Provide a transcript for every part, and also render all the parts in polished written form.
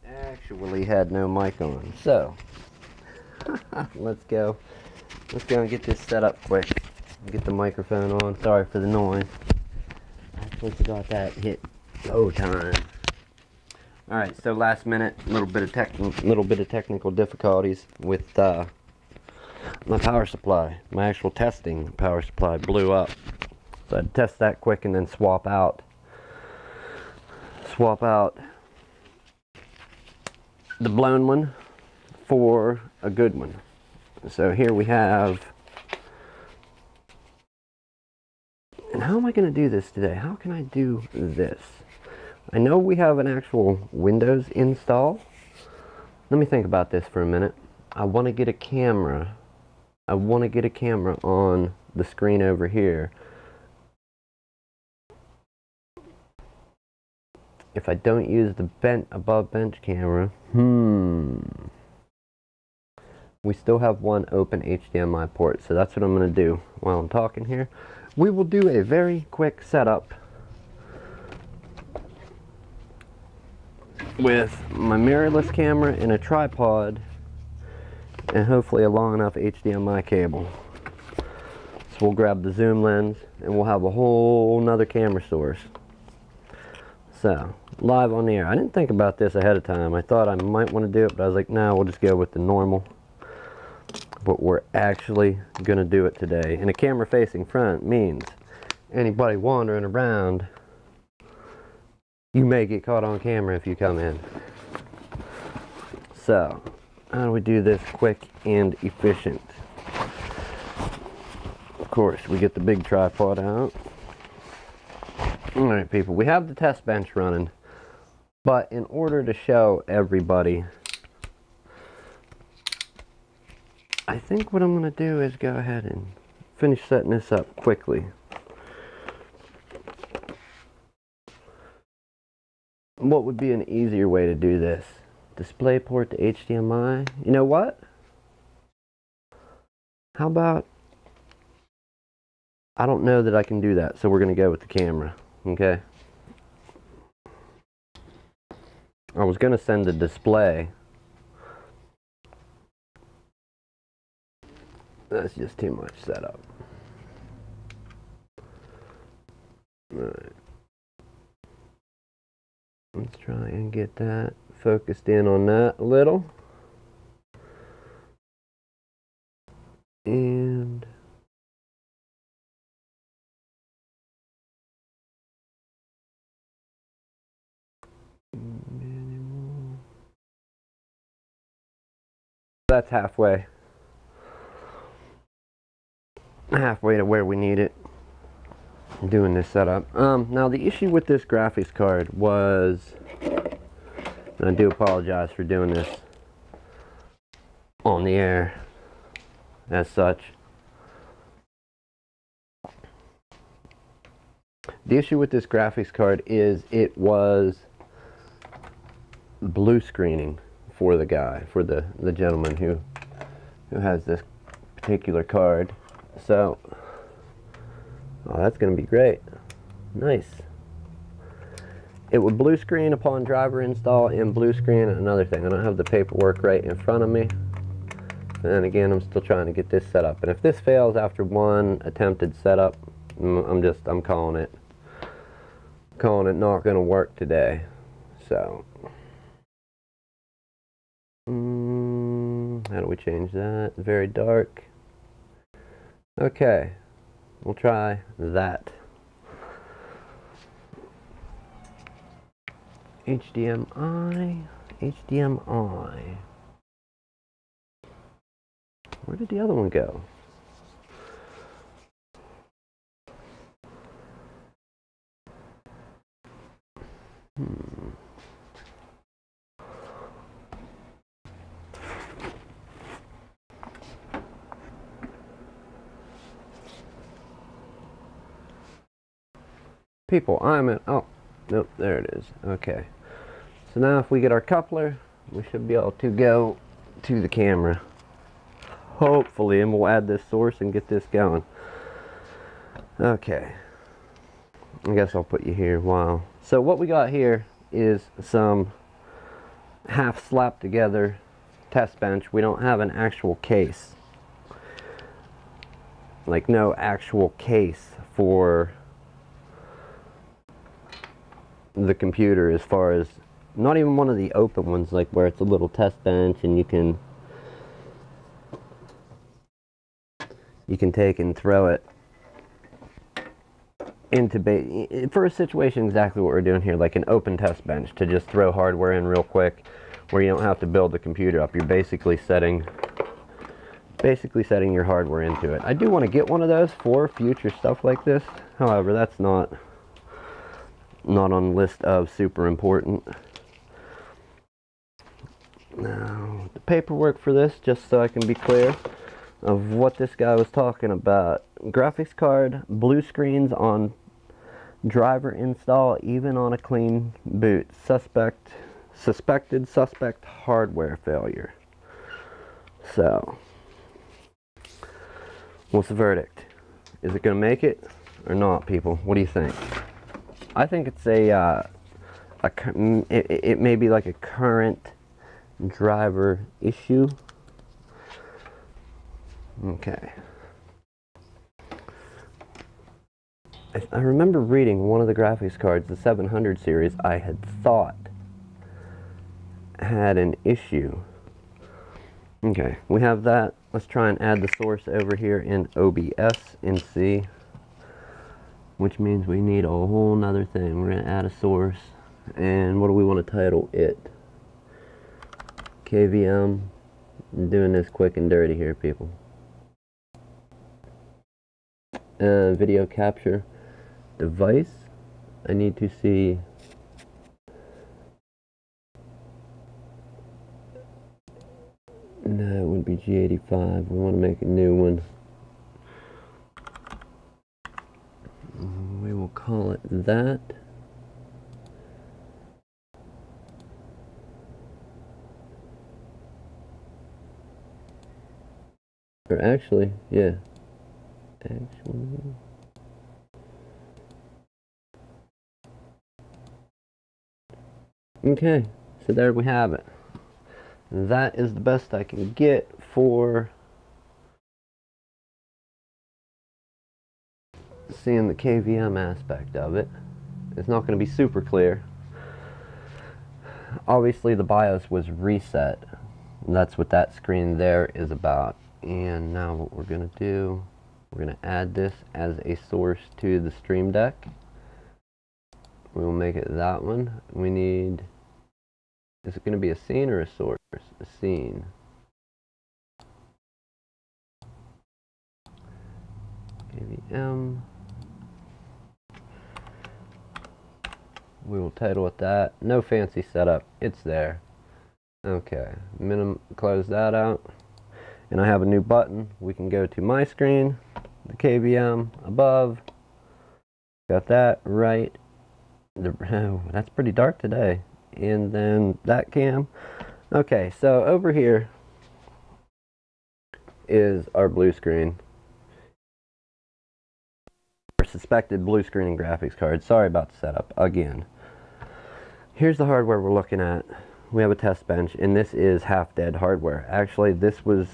actually had no mic on. So let's go and get this set up quick. Get the microphone on. Sorry for the noise. I actually forgot that hit low time. All right, so last minute, little bit of technical difficulties with my power supply. My actual testing power supply blew up, so I'd test that quick and then swap out the blown one for a good one. So here we have, and how am I going to do this today? How can I do this? I know we have an actual Windows install. Let me think about this for a minute. I want to get a camera. I want to get a camera on the screen over here. If I don't use the above bench camera, we still have one open HDMI port, so that's what I'm going to do while I'm talking here. We will do a very quick setup with my mirrorless camera and a tripod and hopefully a long enough HDMI cable. So we'll grab the zoom lens and we'll have a whole nother camera source. So, live on the air. I didn't think about this ahead of time. I thought I might want to do it, but I was like, no, we'll just go with the normal. But we're actually going to do it today. And a camera facing front means anybody wandering around, you may get caught on camera if you come in. So, how do we do this quick and efficient? Of course, we get the big tripod out. Alright people, we have the test bench running, but in order to show everybody, I think what I'm going to do is go ahead and finish setting this up quickly. What would be an easier way to do this? DisplayPort to HDMI? You know what? How about, I don't know that I can do that, so we're going to go with the camera. Okay. I was going to send the display. That's just too much setup. Alright. Let's try and get that focused in on that a little. And that's halfway to where we need it. Doing this setup. Now the issue with this graphics card was, and I do apologize for doing this on the air as such. The issue with this graphics card is it was blue screening for the guy, for the gentleman who has this particular card. So, oh, that's going to be great. Nice. It would blue screen upon driver install and blue screen. Another thing, I don't have the paperwork right in front of me. And again, I'm still trying to get this set up. And if this fails after one attempted setup, I'm calling it not going to work today. So, how do we change that? Very dark. Okay, we'll try that. HDMI. Where did the other one go? People, I'm at, oh, nope, there it is. Okay. So now if we get our coupler, we should be able to go to the camera. Hopefully, and we'll add this source and get this going. Okay. I guess I'll put you here. Wow. So what we got here is some half slapped together test bench. We don't have an actual case. Like, no actual case for the computer, as far as, not even one of the open ones, like where it's a little test bench and you can take and throw it into for a situation exactly what we're doing here, like an open test bench to just throw hardware in real quick, where you don't have to build the computer up. You're basically setting your hardware into it. I do want to get one of those for future stuff like this. However, that's not on the list of super important. Now, the paperwork for this, just so I can be clear of what this guy was talking about. Graphics card, blue screens on driver install, even on a clean boot. Suspected hardware failure. So, what's the verdict? Is it going to make it or not, people? What do you think? I think it's it may be like a current driver issue. Okay. I remember reading one of the graphics cards, the 700 series, I had thought had an issue. Okay, we have that. Let's try and add the source over here in OBS and see, which means we need a whole nother thing. We're going to add a source, and what do we want to title it? KVM. I'm doing this quick and dirty here, people. Video capture device. I need to see no, it wouldn't be G85. We want to make a new one. We will call it that. Or actually, yeah. Okay, so there we have it. That is the best I can get for seeing the KVM aspect of it. It's not going to be super clear. Obviously the BIOS was reset. That's what that screen there is about. And now what we're going to do, we're going to add this as a source to the Stream Deck. We will make it that one. We need, is it going to be a scene or a source? A scene. KVM. We will title it that. No fancy setup. It's there. Okay. Close that out. And I have a new button. We can go to my screen, the KVM above. Got that right. Oh, that's pretty dark today. And then that cam. Okay, so over here is our blue screen. Our suspected blue screen and graphics card. Sorry about the setup again. Here's the hardware we're looking at. We have a test bench, and this is half-dead hardware. Actually, this was,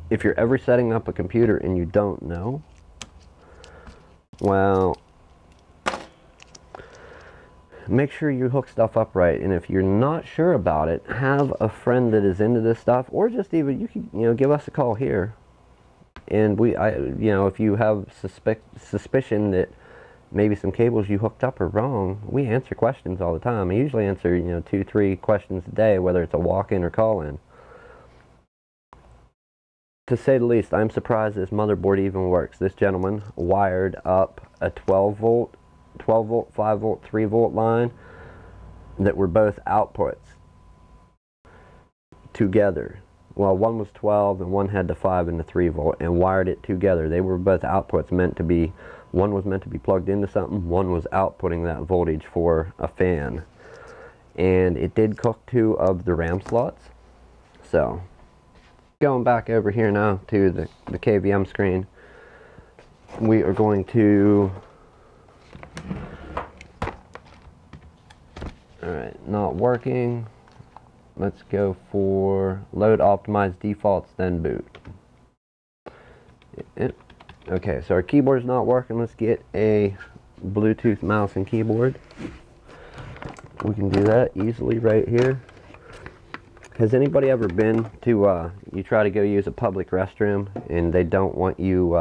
if you're ever setting up a computer and you don't know, well, make sure you hook stuff up right. And if you're not sure about it, have a friend that is into this stuff, or just even, you can, give us a call here. And if you have suspicion that maybe some cables you hooked up are wrong, we answer questions all the time. I usually answer, 2-3 questions a day, whether it's a walk-in or call-in. To say the least, I'm surprised this motherboard even works. This gentleman wired up a 12 volt, 5 volt, 3 volt line that were both outputs together. Well, one was 12 and one had the 5 and the 3 volt, and wired it together. They were both outputs meant to be, one was meant to be plugged into something, one was outputting that voltage for a fan. And it did cook 2 of the RAM slots. So, going back over here now to the KVM screen, we are going to, Alright, not working. Let's go for load optimized defaults, then boot. Okay, so our keyboard's not working. Let's get a Bluetooth mouse and keyboard. We can do that easily right here. Has anybody ever been to, you try to go use a public restroom and they don't want you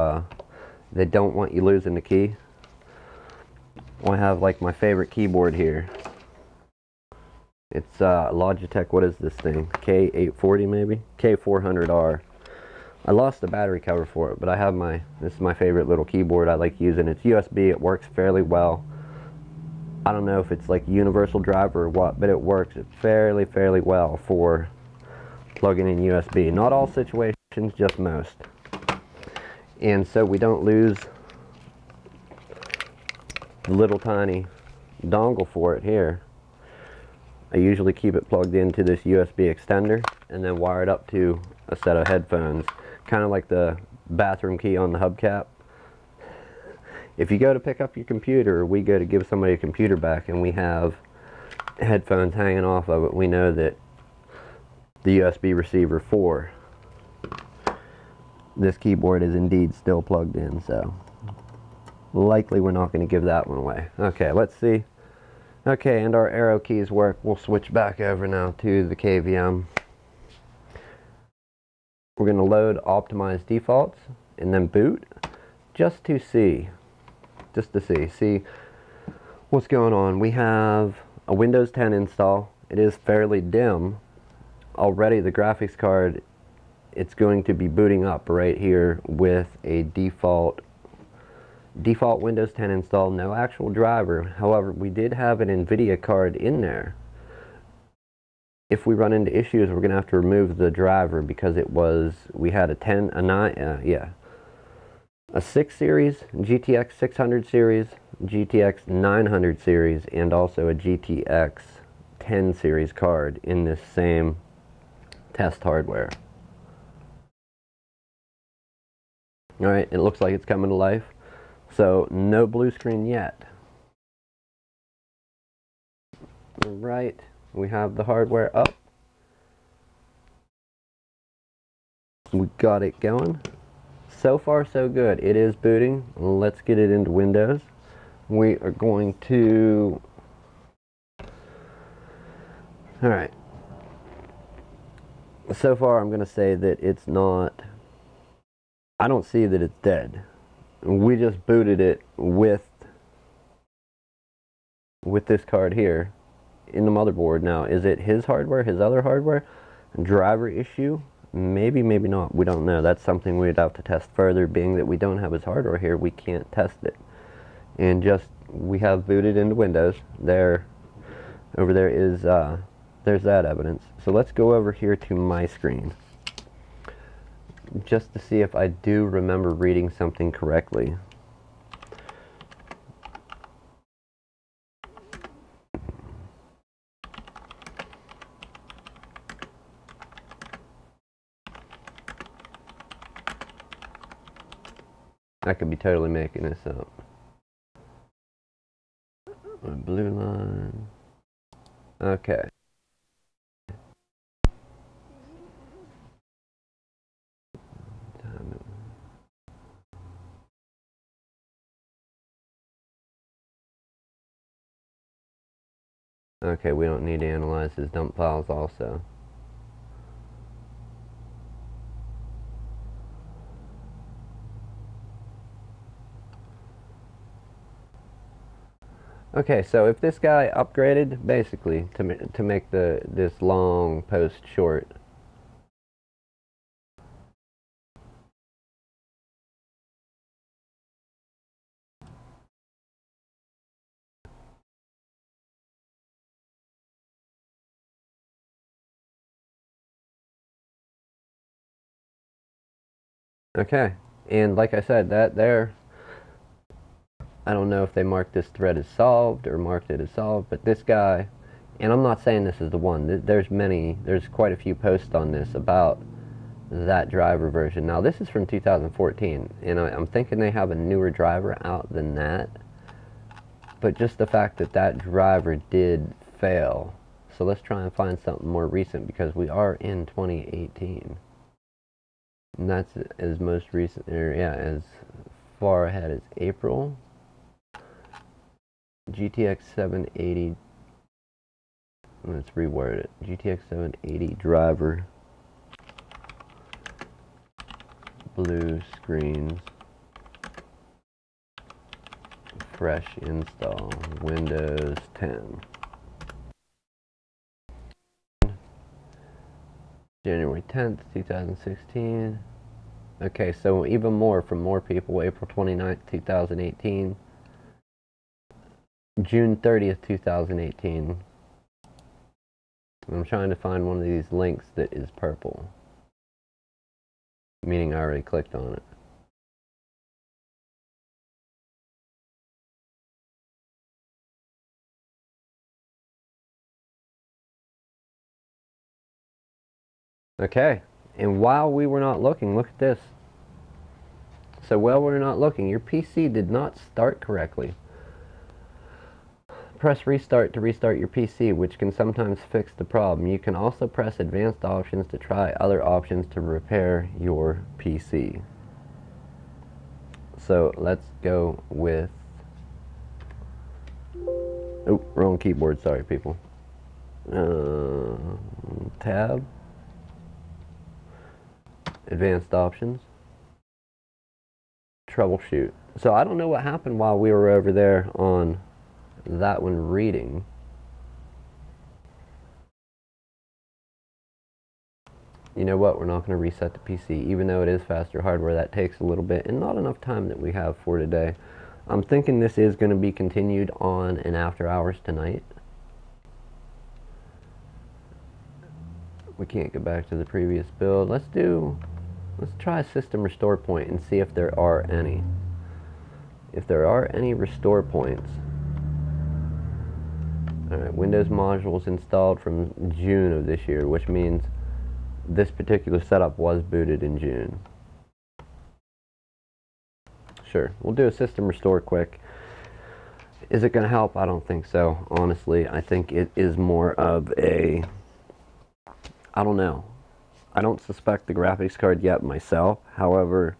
losing the key? I have like my favorite keyboard here. It's Logitech, what is this thing? K840 maybe? K400R. I lost the battery cover for it, but I have this is my favorite little keyboard I like using. It's USB, it works fairly well. I don't know if it's like universal driver or what, but it works fairly well for plugging in USB. Not all situations, just most. And so we don't lose the little tiny dongle for it here. I usually keep it plugged into this USB extender and then wire it up to a set of headphones, kind of like the bathroom key on the hubcap. If you go to pick up your computer, or we go to give somebody a computer back and we have headphones hanging off of it, we know that the USB receiver for this keyboard is indeed still plugged in, so likely we're not going to give that one away. Okay, let's see. Okay, and our arrow keys work. We'll switch back over now to the KVM. We're going to load optimized defaults and then boot just to see what's going on. We have a Windows 10 install. It is fairly dim. Already the graphics card, it's going to be booting up right here with a default Windows 10 install, no actual driver. However, we did have an NVIDIA card in there. If we run into issues, we're going to have to remove the driver because we had a 6 series, GTX 600 series, GTX 900 series, and also a GTX 10 series card in this same test hardware. Alright, it looks like it's coming to life. So, no blue screen yet. Alright, we have the hardware up. We got it going. So far, so good. It is booting. Let's get it into Windows. We are going to... Alright. So far, I'm going to say that it's not... I don't see that it's dead. We just booted it with this card here in the motherboard. Now, is it his hardware, his other hardware? Driver issue? Maybe, maybe not. We don't know. That's something we'd have to test further. Being that we don't have his hardware here, we can't test it. And we have booted into Windows. Over there is, there's that evidence. So let's go over here to my screen, just to see if I do remember reading something correctly. I could be totally making this up. A blue line. Okay. Okay, we don't need to analyze his dump files also. Okay, so if this guy upgraded, basically, to make this long post short, okay, and like I said, that there, I don't know if they marked this thread as solved or marked it as solved, but this guy, and I'm not saying this is the one, there's quite a few posts on this about that driver version. Now this is from 2014, and I'm thinking they have a newer driver out than that, but just the fact that that driver did fail. So let's try and find something more recent because we are in 2018. And that's as most recent, or yeah, as far ahead as April. GTX 780, let's reword it. GTX 780 driver, blue screens, fresh install, Windows 10. January 10th, 2016. Okay, so even more from more people, April 29th, 2018. June 30th, 2018. I'm trying to find one of these links that is purple, meaning I already clicked on it. Okay, and while we were not looking, look at this. So while we're not looking, your PC did not start correctly. Press restart to restart your PC, which can sometimes fix the problem. You can also press advanced options to try other options to repair your PC. So let's go with, oh, wrong keyboard, sorry people. Tab, advanced options, troubleshoot. So I don't know what happened while we were over there on that one reading. You know what, we're not going to reset the PC, even though it is faster hardware. That takes a little bit and not enough time that we have for today. I'm thinking this is going to be continued on an after hours tonight. We can't go back to the previous build. Let's try system restore point and see if there are any. If there are any restore points. Alright, Windows modules installed from June of this year, which means this particular setup was booted in June. Sure, we'll do a system restore quick. Is it going to help? I don't think so. Honestly, I think it is more of a, I don't know. I don't suspect the graphics card yet myself. However,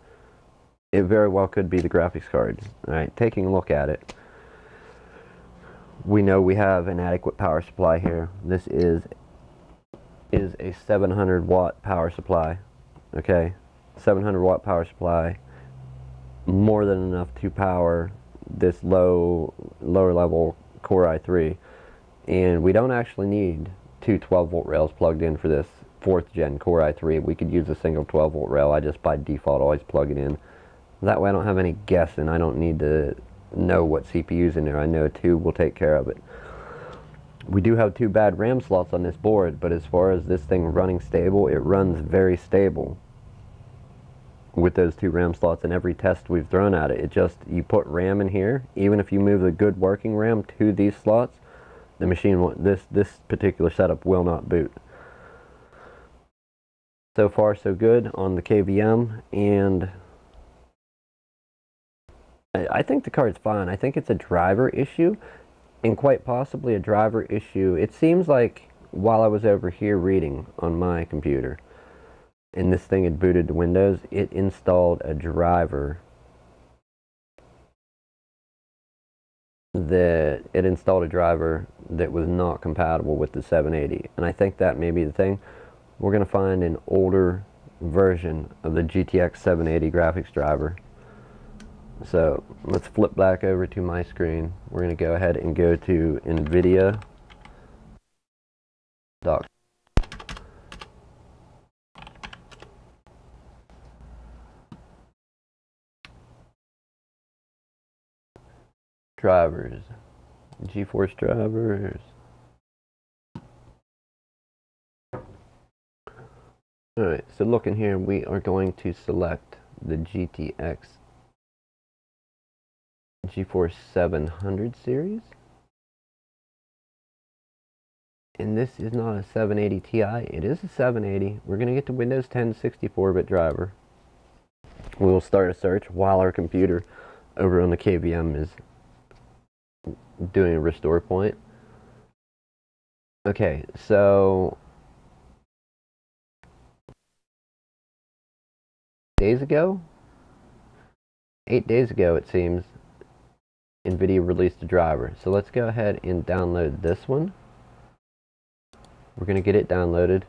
it very well could be the graphics card. Alright, taking a look at it. We know we have an adequate power supply here. This is a 700 watt power supply. Okay, 700 watt power supply, more than enough to power this lower level Core i3. And we don't actually need two 12 volt rails plugged in for this 4th gen Core i3. We could use a single 12 volt rail. I just by default always plug it in. That way I don't have any guessing. I don't need to know what CPU's in there. I know 2 will take care of it. We do have 2 bad RAM slots on this board, but as far as this thing running stable, it runs very stable with those 2 RAM slots. In every test we've thrown at it, you put RAM in here, even if you move the good working RAM to these slots, the machine won't, this particular setup will not boot. So far so good on the KVM, and I think the card's fine. I think it's a driver issue, and quite possibly a driver issue. It seems like while I was over here reading on my computer, and this thing had booted to Windows, it installed a driver that was not compatible with the 780. And I think that may be the thing. We're going to find an older version of the GTX 780 graphics driver. So let's flip back over to my screen. We're going to go ahead and go to NVIDIA. Drivers. GeForce drivers. Alright, so looking here, we are going to select the GeForce 700 series. And this is not a 780 Ti, it is a 780. We're going to get the Windows 10 64-bit driver. We will start a search while our computer over on the KVM is doing a restore point. Okay, so days ago, 8 days ago it seems, NVIDIA released a driver. So let's go ahead and download this one. We're going to get it downloaded.